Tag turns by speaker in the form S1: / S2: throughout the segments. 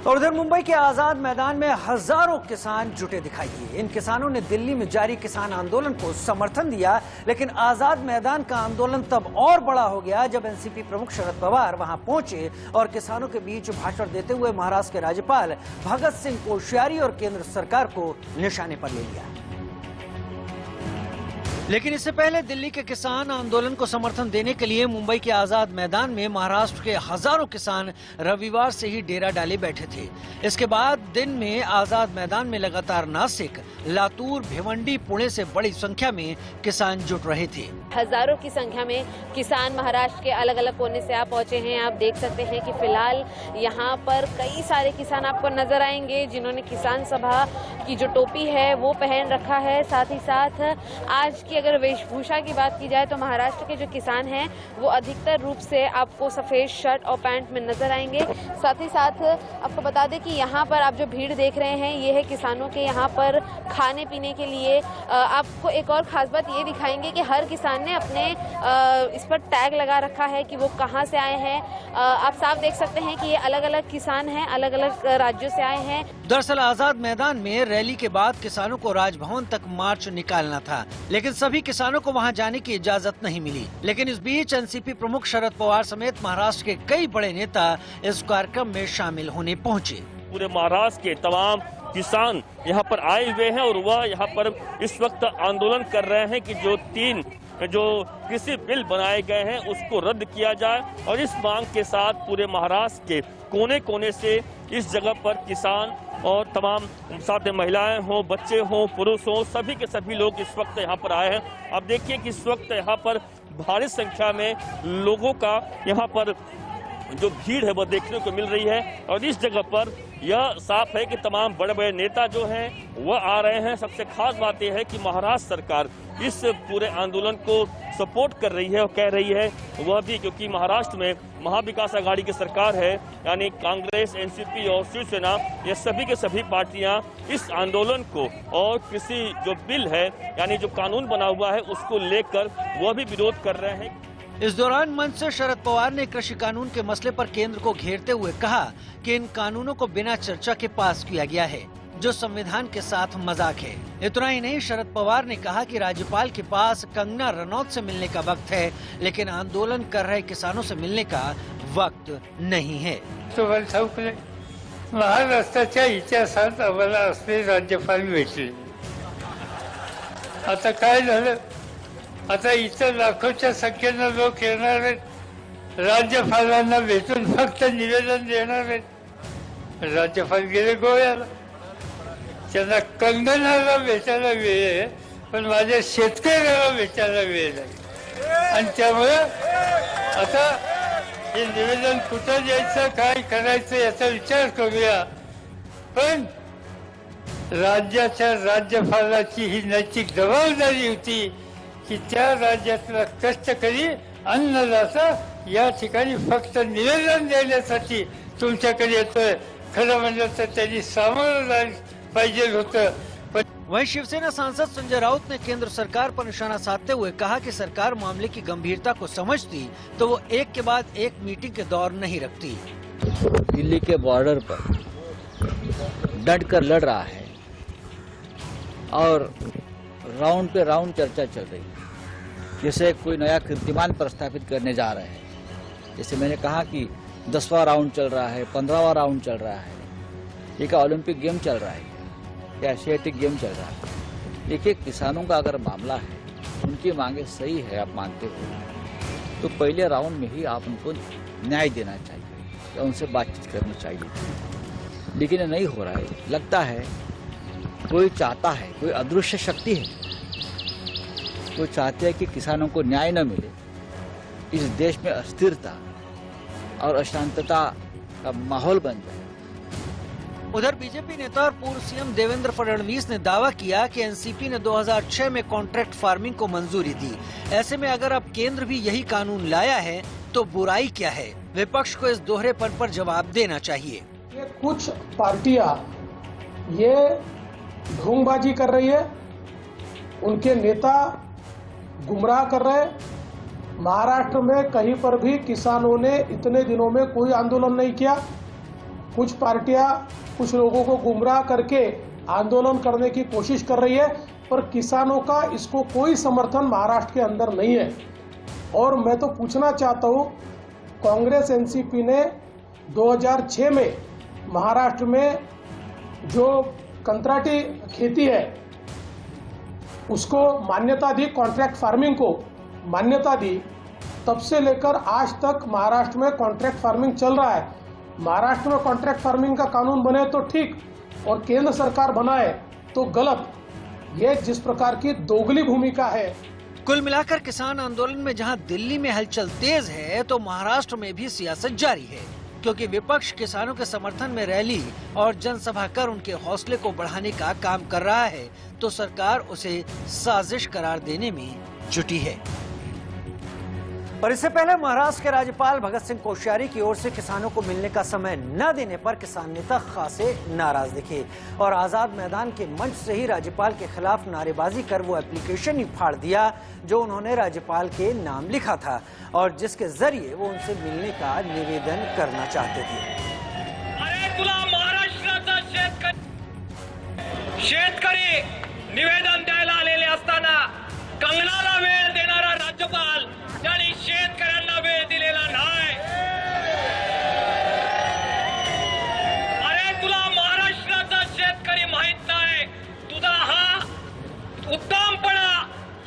S1: और उधर मुंबई के आजाद मैदान में हजारों किसान जुटे दिखाई दिए। इन किसानों ने दिल्ली में जारी किसान आंदोलन को समर्थन दिया, लेकिन आजाद मैदान का आंदोलन तब और बड़ा हो गया जब एनसीपी प्रमुख शरद पवार वहां पहुंचे और किसानों के बीच भाषण देते हुए महाराष्ट्र के राज्यपाल भगत सिंह कोश्यारी और केंद्र सरकार को निशाने पर ले लिया। लेकिन इससे पहले दिल्ली के किसान आंदोलन को समर्थन देने के लिए मुंबई के आजाद मैदान में महाराष्ट्र के हजारों किसान रविवार से ही डेरा डाले बैठे थे। इसके बाद दिन में आजाद मैदान में लगातार नासिक, लातूर, भिवंडी, पुणे से बड़ी संख्या में किसान जुट रहे थे।
S2: हजारों की संख्या में किसान महाराष्ट्र के अलग अलग कोने से आप पहुंचे हैं। आप देख सकते हैं कि फिलहाल यहाँ पर कई सारे किसान आपको नजर आएंगे जिन्होंने किसान सभा की जो टोपी है वो पहन रखा है। साथ ही साथ आज की अगर वेशभूषा की बात की जाए तो महाराष्ट्र के जो किसान हैं वो अधिकतर रूप से आपको सफेद शर्ट और पैंट में नजर आएंगे। साथ ही साथ आपको बता दें कि यहाँ पर आप जो भीड़ देख रहे हैं ये है किसानों के यहाँ पर खाने पीने के लिए। आपको एक और खास बात ये दिखाएंगे कि हर किसान ने अपने इस पर टैग लगा रखा है कि वो कहाँ से आए हैं। आप साफ देख सकते हैं कि ये अलग अलग किसान हैं, अलग अलग राज्यों से आए हैं।
S1: दरअसल आजाद मैदान में रैली के बाद किसानों को राजभवन तक मार्च निकालना था, लेकिन सभी किसानों को वहां जाने की इजाजत नहीं मिली। लेकिन इस बीच एनसीपी प्रमुख शरद पवार समेत महाराष्ट्र के कई बड़े नेता इस कार्यक्रम में शामिल होने पहुंचे।
S3: पूरे महाराष्ट्र के तमाम किसान यहाँ पर आए हुए हैं और वह यहाँ पर इस वक्त आंदोलन कर रहे हैं कि जो कृषि बिल बनाए गए हैं उसको रद्द किया जाए। और इस मांग के साथ पूरे महाराष्ट्र के कोने कोने से इस जगह पर किसान और तमाम साथ महिलाएं हों, बच्चे हों, पुरुष हों, सभी के सभी लोग इस वक्त यहाँ पर आए हैं। आप देखिए कि इस वक्त यहाँ पर भारी संख्या में लोगों का यहाँ पर जो भीड़ है वो देखने को मिल रही है। और इस जगह पर यह साफ है कि तमाम बड़े बड़े नेता जो हैं वह आ रहे हैं। सबसे खास बात यह है कि महाराष्ट्र सरकार इस पूरे आंदोलन को सपोर्ट कर रही है और कह रही है वह भी, क्योंकि महाराष्ट्र में महाविकास आघाड़ी की सरकार है, यानी कांग्रेस, एनसीपी और शिवसेना, ये सभी के सभी पार्टियां इस आंदोलन को और कृषि जो बिल है यानी जो कानून बना हुआ है उसको लेकर वह भी विरोध कर रहे हैं।
S1: इस दौरान मंच से शरद पवार ने कृषि कानून के मसले पर केंद्र को घेरते हुए कहा कि इन कानूनों को बिना चर्चा के पास किया गया है, जो संविधान के साथ मजाक है। इतना ही नहीं, शरद पवार ने कहा कि राज्यपाल के पास कंगना रनौत से मिलने का वक्त है, लेकिन आंदोलन कर रहे किसानों से मिलने का वक्त नहीं है।
S4: महाराष्ट्राच्या इतिहासात आम्हाला असले राज्यपाल भेटले। आता काय झालं, आता इतर लाखोच्या संख्येनं लोक येणार आहेत, राज्यपालांना भेटून फक्त निवेदन देणार आहेत। राज्यपाल गेले गोव्याला, त्यांना कंगनाला भेटायला वेळ आहे, पण माझ्या शेतकऱ्याला भेटायला वेळ नाही। आणि त्यामुळे आता हे निवेदन कुठं द्यायचं, काय करायचं याचा विचार करूया। पण राज्याच्या राज्यपालाची ही नैतिक जबाबदारी होती की त्या राज्यातला कष्टकरी अन्नदाता या ठिकाणी फक्त निवेदन देण्यासाठी तुमच्याकडे येतोय। खरं म्हणजे तर त्यांनी सामोरं जायला पाहिजे होतं।
S1: वहीं शिवसेना सांसद संजय राउत ने केंद्र सरकार पर निशाना साधते हुए कहा कि सरकार मामले की गंभीरता को समझती तो वो एक के बाद एक मीटिंग के दौर नहीं रखती।
S5: दिल्ली के बॉर्डर पर डट कर लड़ रहा है और राउंड पे राउंड चर्चा चल रही है, जैसे कोई नया कीर्तिमान प्रस्थापित करने जा रहे हैं। जैसे मैंने कहा कि 10वां राउंड चल रहा है, 15वां राउंड चल रहा है, ये क्या ओलंपिक गेम चल रहा है या एशियाटिक गेम चल रहा है। देखिए, किसानों का अगर मामला है, उनकी मांगे सही है, आप मानते हो तो पहले राउंड में ही आप उनको न्याय देना चाहिए या उनसे बातचीत करनी चाहिए, लेकिन ये नहीं हो रहा है। लगता है कोई चाहता है, कोई अदृश्य शक्ति है, वो चाहते हैं कि किसानों को न्याय न मिले, इस देश में अस्थिरता और अशांतता का माहौल बन जाए।
S1: उधर बीजेपी नेता और पूर्व सीएम देवेंद्र फडणवीस ने दावा किया कि एनसीपी ने 2006 में कॉन्ट्रैक्ट फार्मिंग को मंजूरी दी। ऐसे में अगर अब केंद्र भी यही कानून लाया है तो बुराई क्या है? विपक्ष को इस दोहरेपन पर जवाब देना चाहिए।
S6: ये कुछ पार्टियां ये ढोंगबाजी कर रही है, उनके नेता गुमराह कर रहे हैं। महाराष्ट्र में कहीं पर भी किसानों ने इतने दिनों में कोई आंदोलन नहीं किया। कुछ पार्टियां कुछ लोगों को गुमराह करके आंदोलन करने की कोशिश कर रही है, पर किसानों का इसको कोई समर्थन महाराष्ट्र के अंदर नहीं है। और मैं तो पूछना चाहता हूँ, कांग्रेस एनसीपी ने 2006 में महाराष्ट्र में जो कंत्राटी खेती है उसको मान्यता दी, कॉन्ट्रैक्ट फार्मिंग को मान्यता दी, तब से लेकर आज तक महाराष्ट्र में कॉन्ट्रैक्ट फार्मिंग चल रहा है। महाराष्ट्र में कॉन्ट्रैक्ट फार्मिंग का कानून बने तो ठीक, और केंद्र सरकार बनाए तो गलत। ये जिस प्रकार की दोगली भूमिका है।
S1: कुल मिलाकर किसान आंदोलन में जहां दिल्ली में हलचल तेज है, तो महाराष्ट्र में भी सियासत जारी है, क्योंकि विपक्ष किसानों के समर्थन में रैली और जनसभा कर उनके हौसले को बढ़ाने का काम कर रहा है, तो सरकार उसे साजिश करार देने में जुटी है। और इससे पहले महाराष्ट्र के राज्यपाल भगत सिंह कोश्यारी की ओर से किसानों को मिलने का समय न देने पर किसान नेता खासे नाराज दिखे और आजाद मैदान के मंच से ही राज्यपाल के खिलाफ नारेबाजी कर वो एप्लीकेशन ही फाड़ दिया जो उन्होंने राज्यपाल के नाम लिखा था और जिसके जरिए वो उनसे मिलने का निवेदन करना चाहते थे।
S7: अरे तुला महाराष्ट्राचा शेतकरी निवेदन द्यायला आलेले असताना कंगनाला वेळ देणारा राज्यपाल ज्यांनी शेतकऱ्यांना वेळ दिलेला नाही। अरे तुला महाराष्ट्राचा शेतकरी माहित नाही, तुझा हा उत्तमपणा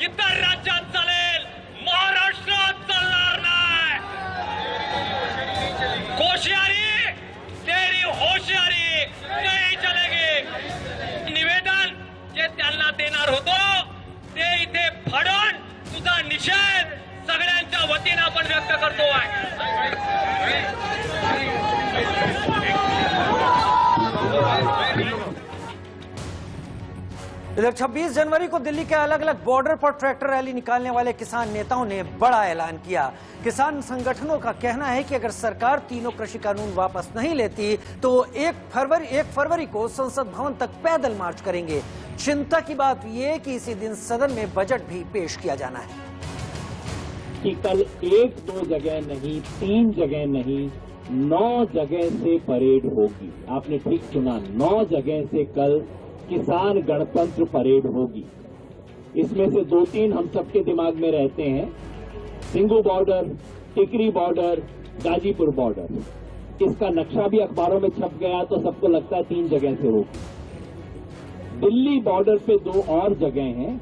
S7: इतर राज्यात चालेल, महाराष्ट्रात चालणार नाही। कोश्यारी तेरी होशियारी नहीं चलेगी। निवेदन जे त्यांना देणार होतो ते इथे फाडून तुझा निषेध सगळ्यांच्या वतीने आपण व्यक्त करतो आहे।
S1: इधर 26 जनवरी को दिल्ली के अलग अलग बॉर्डर पर ट्रैक्टर रैली निकालने वाले किसान नेताओं ने बड़ा ऐलान किया। किसान संगठनों का कहना है कि अगर सरकार तीनों कृषि कानून वापस नहीं लेती तो 1 फरवरी को संसद भवन तक पैदल मार्च करेंगे। चिंता की बात यह कि इसी दिन सदन में बजट भी पेश किया जाना है
S8: कि कल 1-2 जगह नहीं, 3 जगह नहीं, 9 जगह से परेड होगी। आपने ठीक सुना, 9 जगह से कल किसान गणतंत्र परेड होगी। इसमें से 2-3 हम सबके दिमाग में रहते हैं, सिंगू बॉर्डर, टिकरी बॉर्डर, गाजीपुर बॉर्डर। इसका नक्शा भी अखबारों में छप गया तो सबको लगता है 3 जगह से होगी। दिल्ली बॉर्डर पे 2 और जगह हैं,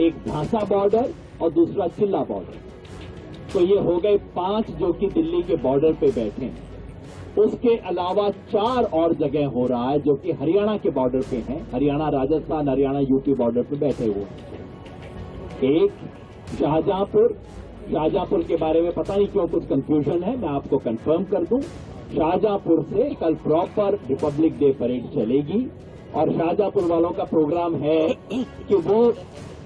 S8: एक झांसा बॉर्डर और दूसरा चिल्ला बॉर्डर। तो ये हो गए 5 जो कि दिल्ली के बॉर्डर पे बैठे हैं। उसके अलावा 4 और जगह हो रहा है जो कि हरियाणा के बॉर्डर पे हैं, हरियाणा राजस्थान, हरियाणा यूपी बॉर्डर पे बैठे हुए हैं। एक शाहजहांपुर के बारे में पता नहीं क्यों कुछ कंफ्यूजन है, मैं आपको कंफर्म कर दूं, शाहजहांपुर से कल प्रॉपर रिपब्लिक डे परेड चलेगी और शाहजहांपुर वालों का प्रोग्राम है कि वो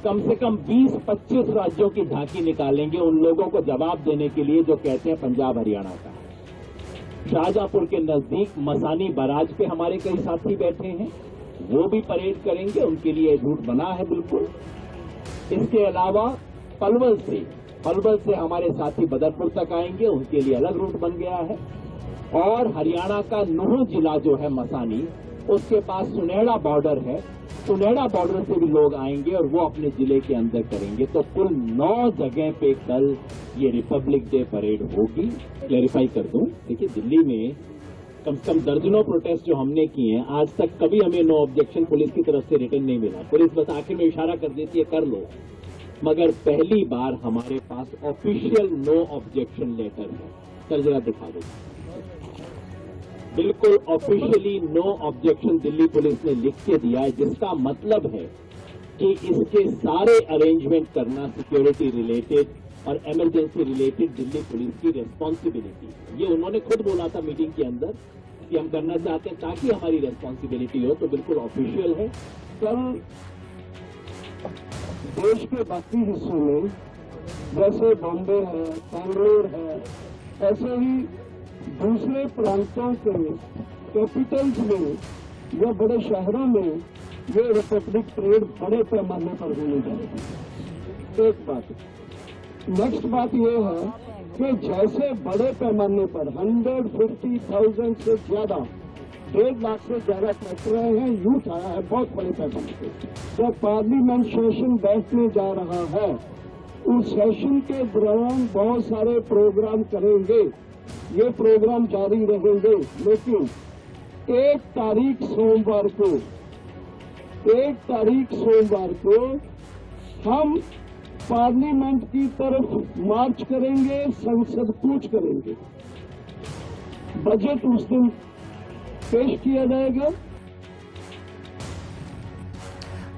S8: कम से कम 20-25 राज्यों की झांकी निकालेंगे उन लोगों को जवाब देने के लिए जो कहते हैं पंजाब हरियाणा का। शाहजहांपुर के नजदीक मसानी बराज पे हमारे कई साथी बैठे हैं, वो भी परेड करेंगे, उनके लिए रूट बना है बिल्कुल। इसके अलावा पलवल से हमारे साथी बदरपुर तक आएंगे, उनके लिए अलग रूट बन गया है। और हरियाणा का नूह जिला जो है मसानी, उसके पास सुनेड़ा बॉर्डर है, सुनेड़ा बॉर्डर से भी लोग आएंगे और वो अपने जिले के अंदर करेंगे। तो कुल 9 जगह पे कल ये रिपब्लिक डे परेड होगी। क्लैरिफाई कर दूं, देखिए दिल्ली में कम से कम दर्जनों प्रोटेस्ट जो हमने किए हैं, आज तक कभी हमें नो ऑब्जेक्शन पुलिस की तरफ से रिटर्न नहीं मिला। पुलिस बस आखिर में इशारा कर देती है कर लो, मगर पहली बार हमारे पास ऑफिशियल नो ऑब्जेक्शन लेटर है। सर जरा दिखा दो, बिल्कुल officially no objection Delhi police ने लिख के दिया है, जिसका मतलब है कि इसके सारे अरेंजमेंट करना सिक्योरिटी रिलेटेड और इमरजेंसी रिलेटेड दिल्ली पुलिस की रेस्पॉन्सिबिलिटी। ये उन्होंने खुद बोला था मीटिंग के अंदर कि हम करना चाहते हैं ताकि हमारी रेस्पॉन्सिबिलिटी हो, तो बिल्कुल ऑफिशियल है।
S9: कल देश के बाकी हिस्सों में जैसे बॉम्बे है, बेंगलोर है, ऐसे ही दूसरे प्रांतों के कैपिटल्स में या बड़े शहरों में ये रिपब्लिक परेड बड़े पैमाने पर होने जा रही है। एक बात। नेक्स्ट बात ये है कि जैसे बड़े पैमाने पर 150,000 से ज्यादा 1.5 लाख से ज्यादा ट्रैक्टर आए हैं, यूथ आया है बहुत बड़े पैमाने पे। जब पार्लियामेंट सेशन बैठने जा रहा है, उस सेशन के दौरान बहुत सारे प्रोग्राम करेंगे, ये प्रोग्राम जारी रहेंगे, लेकिन 1 तारीख सोमवार को हम पार्लियामेंट की तरफ मार्च करेंगे, संसद कूच करेंगे। बजट उस दिन पेश किया जाएगा।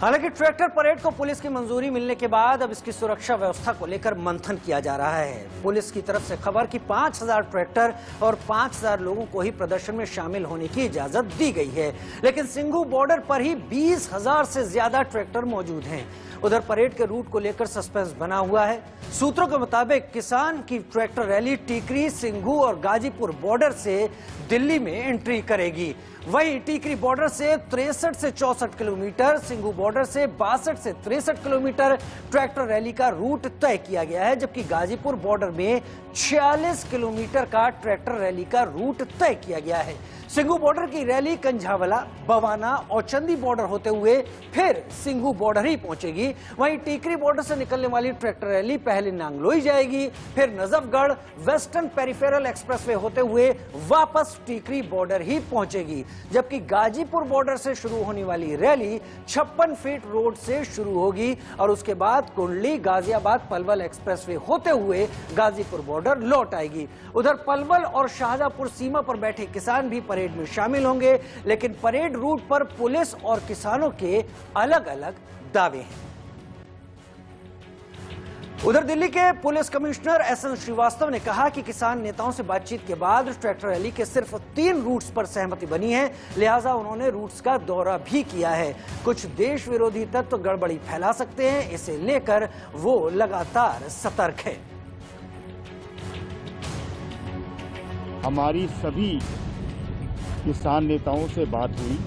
S1: हालांकि ट्रैक्टर परेड को पुलिस की मंजूरी मिलने के बाद अब इसकी सुरक्षा व्यवस्था को लेकर मंथन किया जा रहा है। पुलिस की तरफ से खबर कि 5000 ट्रैक्टर और 5000 लोगों को ही प्रदर्शन में शामिल होने की इजाजत दी गई है, लेकिन सिंघू बॉर्डर पर ही 20,000 से ज्यादा ट्रैक्टर मौजूद हैं। उधर परेड के रूट को लेकर सस्पेंस बना हुआ है। सूत्रों के मुताबिक किसान की ट्रैक्टर रैली टीकरी, सिंघू और गाजीपुर बॉर्डर से दिल्ली में एंट्री करेगी। वहीं टीकरी बॉर्डर से 63 से 64 किलोमीटर, सिंघू बॉर्डर से 62 से 63 किलोमीटर ट्रैक्टर रैली का रूट तय किया गया है, जबकि गाजीपुर बॉर्डर में 46 किलोमीटर का ट्रैक्टर रैली का रूट तय किया गया है। सिंघू बॉर्डर की रैली कंझावला, बवाना और चंदी बॉर्डर होते हुए फिर सिंघू बॉर्डर ही पहुंचेगी। वहीं टीकरी बॉर्डर से निकलने वाली ट्रैक्टर रैली पहले नांगलोई जाएगी, फिर नजफगढ़ वेस्टर्न पेरिफेरल एक्सप्रेसवे होते हुए वापस टीकरी बॉर्डर ही पहुंचेगी, जबकि गाजीपुर बॉर्डर से शुरू होने वाली रैली 56 फीट रोड से शुरू होगी और उसके बाद कुंडली, गाजियाबाद, पलवल एक्सप्रेसवे होते हुए गाजीपुर बॉर्डर लौट आएगी। उधर पलवल और शाहजहांपुर सीमा पर बैठे किसान भी परेड में शामिल होंगे, लेकिन परेड रूट पर पुलिस और किसानों के अलग अलग दावे हैं। उधर दिल्ली के पुलिस कमिश्नर एसएन श्रीवास्तव ने कहा कि किसान नेताओं से बातचीत के बाद ट्रैक्टर रैली के सिर्फ 3 रूट्स पर सहमति बनी है, लिहाजा उन्होंने रूट्स का दौरा भी किया है। कुछ देश विरोधी तत्व गड़बड़ी फैला सकते हैं, इसे लेकर वो लगातार सतर्क है।
S10: हमारी सभी किसान नेताओं से बात हुई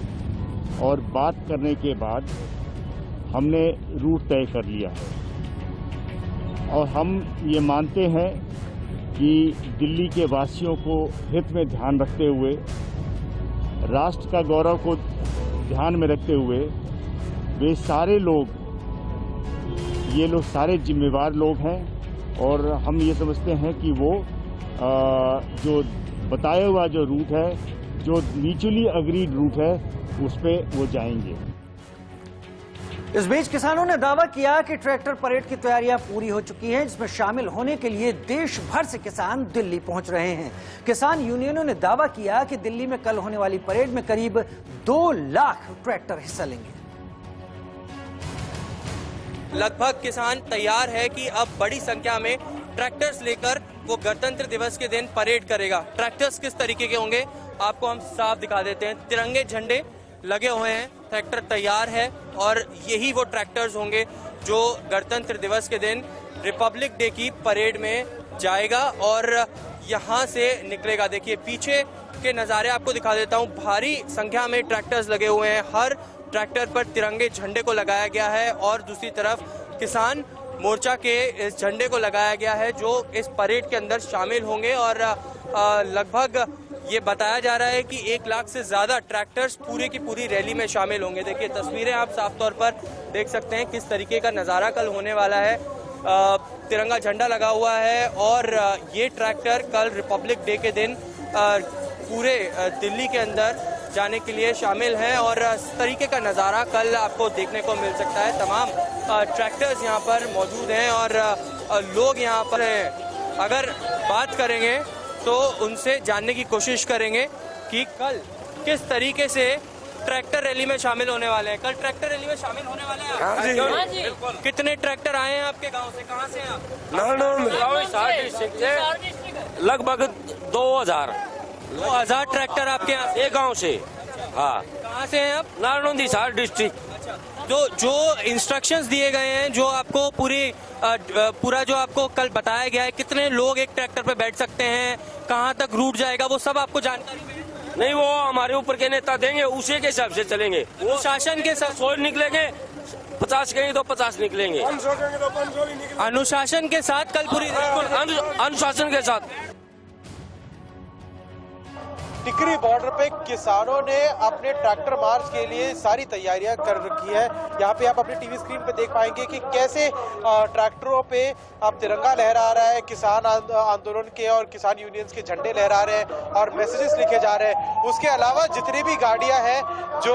S10: और बात करने के बाद हमने रूट तय कर लिया है और हम ये मानते हैं कि दिल्ली के वासियों को हित में ध्यान रखते हुए, राष्ट्र का गौरव को ध्यान में रखते हुए वे सारे लोग, ये लोग सारे जिम्मेवार लोग हैं और हम ये समझते हैं कि वो जो बताया हुआ जो रूट है, जो म्यूचुअली अग्रीड रूट है, उस पे वो जाएंगे।
S1: इस बीच किसानों ने दावा किया कि ट्रैक्टर परेड की तैयारियां पूरी हो चुकी हैं, जिसमें शामिल होने के लिए देश भर से किसान दिल्ली पहुंच रहे हैं। किसान यूनियनों ने दावा किया कि दिल्ली में कल होने वाली परेड में करीब 2 लाख ट्रैक्टर हिस्सा लेंगे।
S11: लगभग किसान तैयार है कि अब बड़ी संख्या में ट्रैक्टर्स लेकर वो गणतंत्र दिवस के दिन परेड करेगा। ट्रैक्टर्स किस तरीके के होंगे आपको हम साफ दिखा देते हैं। तिरंगे झंडे लगे हुए हैं, ट्रैक्टर तैयार है और यही वो ट्रैक्टर्स होंगे जो गणतंत्र दिवस के दिन रिपब्लिक डे की परेड में जाएगा और यहाँ से निकलेगा। देखिए पीछे के नज़ारे आपको दिखा देता हूँ। भारी संख्या में ट्रैक्टर्स लगे हुए हैं, हर ट्रैक्टर पर तिरंगे झंडे को लगाया गया है और दूसरी तरफ किसान मोर्चा के इस झंडे को लगाया गया है जो इस परेड के अंदर शामिल होंगे और लगभग ये बताया जा रहा है कि 1 लाख से ज़्यादा ट्रैक्टर्स पूरी की पूरी रैली में शामिल होंगे। देखिए तस्वीरें आप साफ तौर पर देख सकते हैं किस तरीके का नज़ारा कल होने वाला है। तिरंगा झंडा लगा हुआ है और ये ट्रैक्टर कल रिपब्लिक डे के दिन पूरे दिल्ली के अंदर जाने के लिए शामिल हैं और इस तरीके का नज़ारा कल आपको देखने को मिल सकता है। तमाम ट्रैक्टर्स यहाँ पर मौजूद हैं और लोग यहाँ पर हैं। अगर बात करेंगे तो उनसे जानने की कोशिश करेंगे कि कल किस तरीके से ट्रैक्टर रैली में शामिल होने वाले हैं। कल ट्रैक्टर रैली में शामिल होने वाले हैं आप? हाँ जी। कितने ट्रैक्टर आए हैं आपके गांव से? कहाँ से हैं आप?
S12: लगभग 2000
S11: ट्रैक्टर आपके यहाँ
S12: एक गांव से। हाँ।
S11: कहाँ से हैं आप?
S12: नालंदी हिसार डिस्ट्रिक्ट।
S11: तो जो इंस्ट्रक्शंस दिए गए हैं, जो आपको पूरा जो आपको कल बताया गया है, कितने लोग एक ट्रैक्टर पे बैठ सकते हैं, कहाँ तक रूट जाएगा, वो सब आपको जानकारी है?
S12: नहीं, वो हमारे ऊपर के नेता देंगे, उसी के हिसाब से चलेंगे। वो
S11: शासन के साथ
S12: 100 निकलेंगे, 50 कहेंगे तो 50 निकलेंगे।
S11: अनुशासन के साथ कल पूरी
S12: अनुशासन के साथ।
S13: टिकरी बॉर्डर पे किसानों ने अपने ट्रैक्टर मार्च के लिए सारी तैयारियां कर रखी है। यहाँ पे आप अपनी टीवी स्क्रीन पे देख पाएंगे कि कैसे ट्रैक्टरों पे अब तिरंगा लहरा रहा है, किसान आंदोलन के और किसान यूनियंस के झंडे लहरा रहे हैं और मैसेजेस लिखे जा रहे हैं। उसके अलावा जितनी भी गाड़ियां हैं जो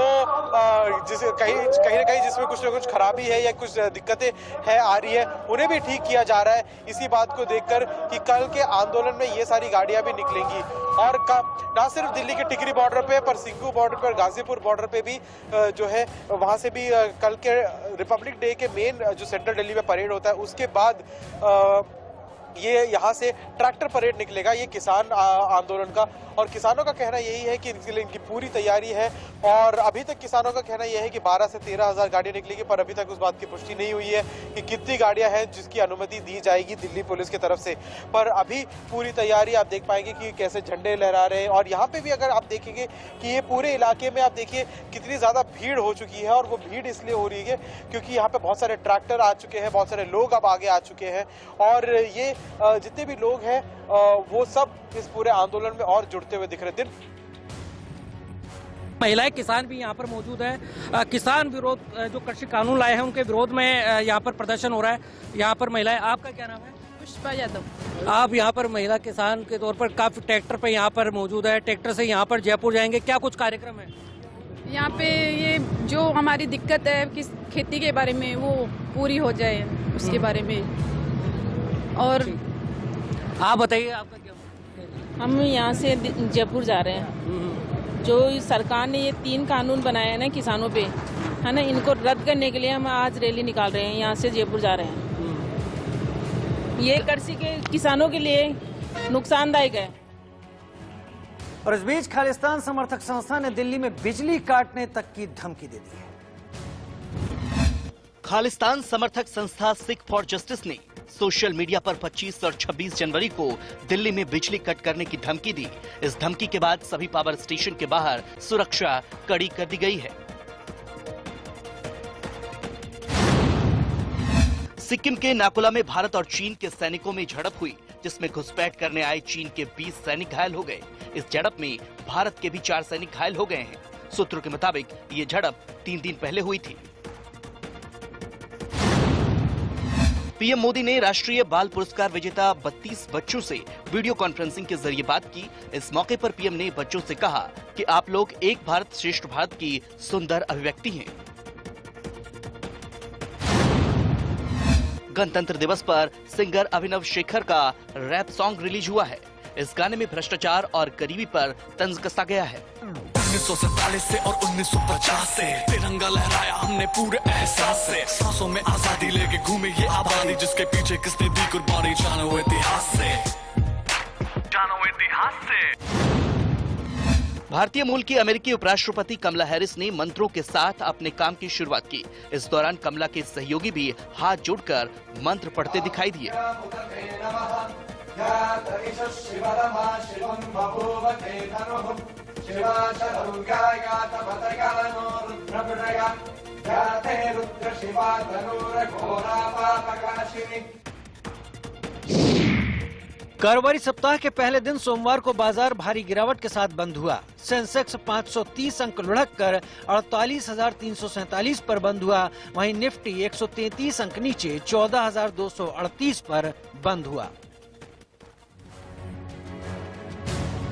S13: कहीं ना कहीं जिसमें कुछ ना कुछ खराबी है या कुछ दिक्कतें है आ रही है, उन्हें भी ठीक किया जा रहा है इसी बात को देखकर कि कल के आंदोलन में ये सारी गाड़ियां भी निकलेंगी। और ना सिर्फ दिल्ली के टिकरी बॉर्डर पे पर सिंघू बॉर्डर पर गाजीपुर बॉर्डर पे भी जो है वहां से भी कल के रिपब्लिक डे के मेन जो सेंट्रल दिल्ली में परेड होता है उसके बाद ये यहाँ से ट्रैक्टर परेड निकलेगा ये किसान आंदोलन का। और किसानों का कहना यही है कि इसके लिए इनकी पूरी तैयारी है और अभी तक किसानों का कहना यह है कि 12 से 13 हज़ार गाड़ियाँ निकलेगी, पर अभी तक उस बात की पुष्टि नहीं हुई है कि कितनी गाड़ियाँ हैं जिसकी अनुमति दी जाएगी दिल्ली पुलिस की तरफ से। पर अभी पूरी तैयारी आप देख पाएंगे कि कैसे झंडे लहरा रहे हैं। और यहाँ पे भी अगर आप देखेंगे कि ये पूरे इलाके में आप देखिए कितनी ज़्यादा भीड़ हो चुकी है और वो भीड़ इसलिए हो रही है क्योंकि यहाँ पे बहुत सारे ट्रैक्टर आ चुके हैं, बहुत सारे लोग अब आगे आ चुके हैं और ये जितने भी लोग हैं वो सब इस पूरे आंदोलन में और जुड़ते हुए दिख रहे।
S14: महिलाएं किसान भी यहाँ पर मौजूद है। किसान विरोध जो कृषि कानून लाए हैं उनके विरोध में यहाँ पर प्रदर्शन हो रहा है। यहाँ पर महिलाएं, आपका क्या नाम है?
S15: पुष्पा यादव।
S14: आप यहाँ पर महिला किसान के तौर पर काफी ट्रैक्टर पे यहाँ पर मौजूद है, ट्रैक्टर से यहाँ पर जयपुर जाएंगे, क्या कुछ कार्यक्रम है
S15: यहाँ पे? ये जो हमारी दिक्कत है किस खेती के बारे में वो पूरी हो जाए उसके बारे में। और
S14: आप बताइए आपका क्या?
S15: हम यहाँ से जयपुर जा रहे हैं। जो सरकार ने ये 3 कानून बनाए हैं ना किसानों पे, है ना, इनको रद्द करने के लिए हम आज रैली निकाल रहे हैं, यहाँ से जयपुर जा रहे हैं। ये कृषि के किसानों के लिए नुकसानदायक है।
S1: और इस बीच खालिस्तान समर्थक संस्था ने दिल्ली में बिजली काटने तक की धमकी दे दी है।
S16: खालिस्तान समर्थक संस्था सिख फॉर जस्टिस ने सोशल मीडिया पर 25 और 26 जनवरी को दिल्ली में बिजली कट करने की धमकी दी। इस धमकी के बाद सभी पावर स्टेशन के बाहर सुरक्षा कड़ी कर दी गई है। सिक्किम के नाकोला में भारत और चीन के सैनिकों में झड़प हुई, जिसमें घुसपैठ करने आए चीन के 20 सैनिक घायल हो गए। इस झड़प में भारत के भी 4 सैनिक घायल हो गए हैं। सूत्रों के मुताबिक ये झड़प 3 दिन पहले हुई थी। पीएम मोदी ने राष्ट्रीय बाल पुरस्कार विजेता 32 बच्चों से वीडियो कॉन्फ्रेंसिंग के जरिए बात की। इस मौके पर पीएम ने बच्चों से कहा कि आप लोग एक भारत श्रेष्ठ भारत की सुंदर अभिव्यक्ति हैं। गणतंत्र दिवस पर सिंगर अभिनव शेखर का रैप सॉन्ग रिलीज हुआ है। इस गाने में भ्रष्टाचार और गरीबी पर तंज कसा गया है।
S17: 1947 से और 1950 से तिरंगा लहराया हमने पूरे एहसास से, सांसों में आजादी लेके घूमे ये आबादी, जिसके पीछे किसने दी कुर्बानी, जानो इतिहास से, जानो इतिहास से।
S16: भारतीय मूल की अमेरिकी उपराष्ट्रपति कमला हैरिस ने मंत्रों के साथ अपने काम की शुरुआत की। इस दौरान कमला के सहयोगी भी हाथ जोड़कर मंत्र पढ़ते दिखाई दिए।
S1: कारोबारी सप्ताह के पहले दिन सोमवार को बाजार भारी गिरावट के साथ बंद हुआ। सेंसेक्स 530 अंक लुढ़ककर 48,347 पर बंद हुआ। वहीं निफ्टी 133 अंक नीचे 14,238 पर बंद हुआ।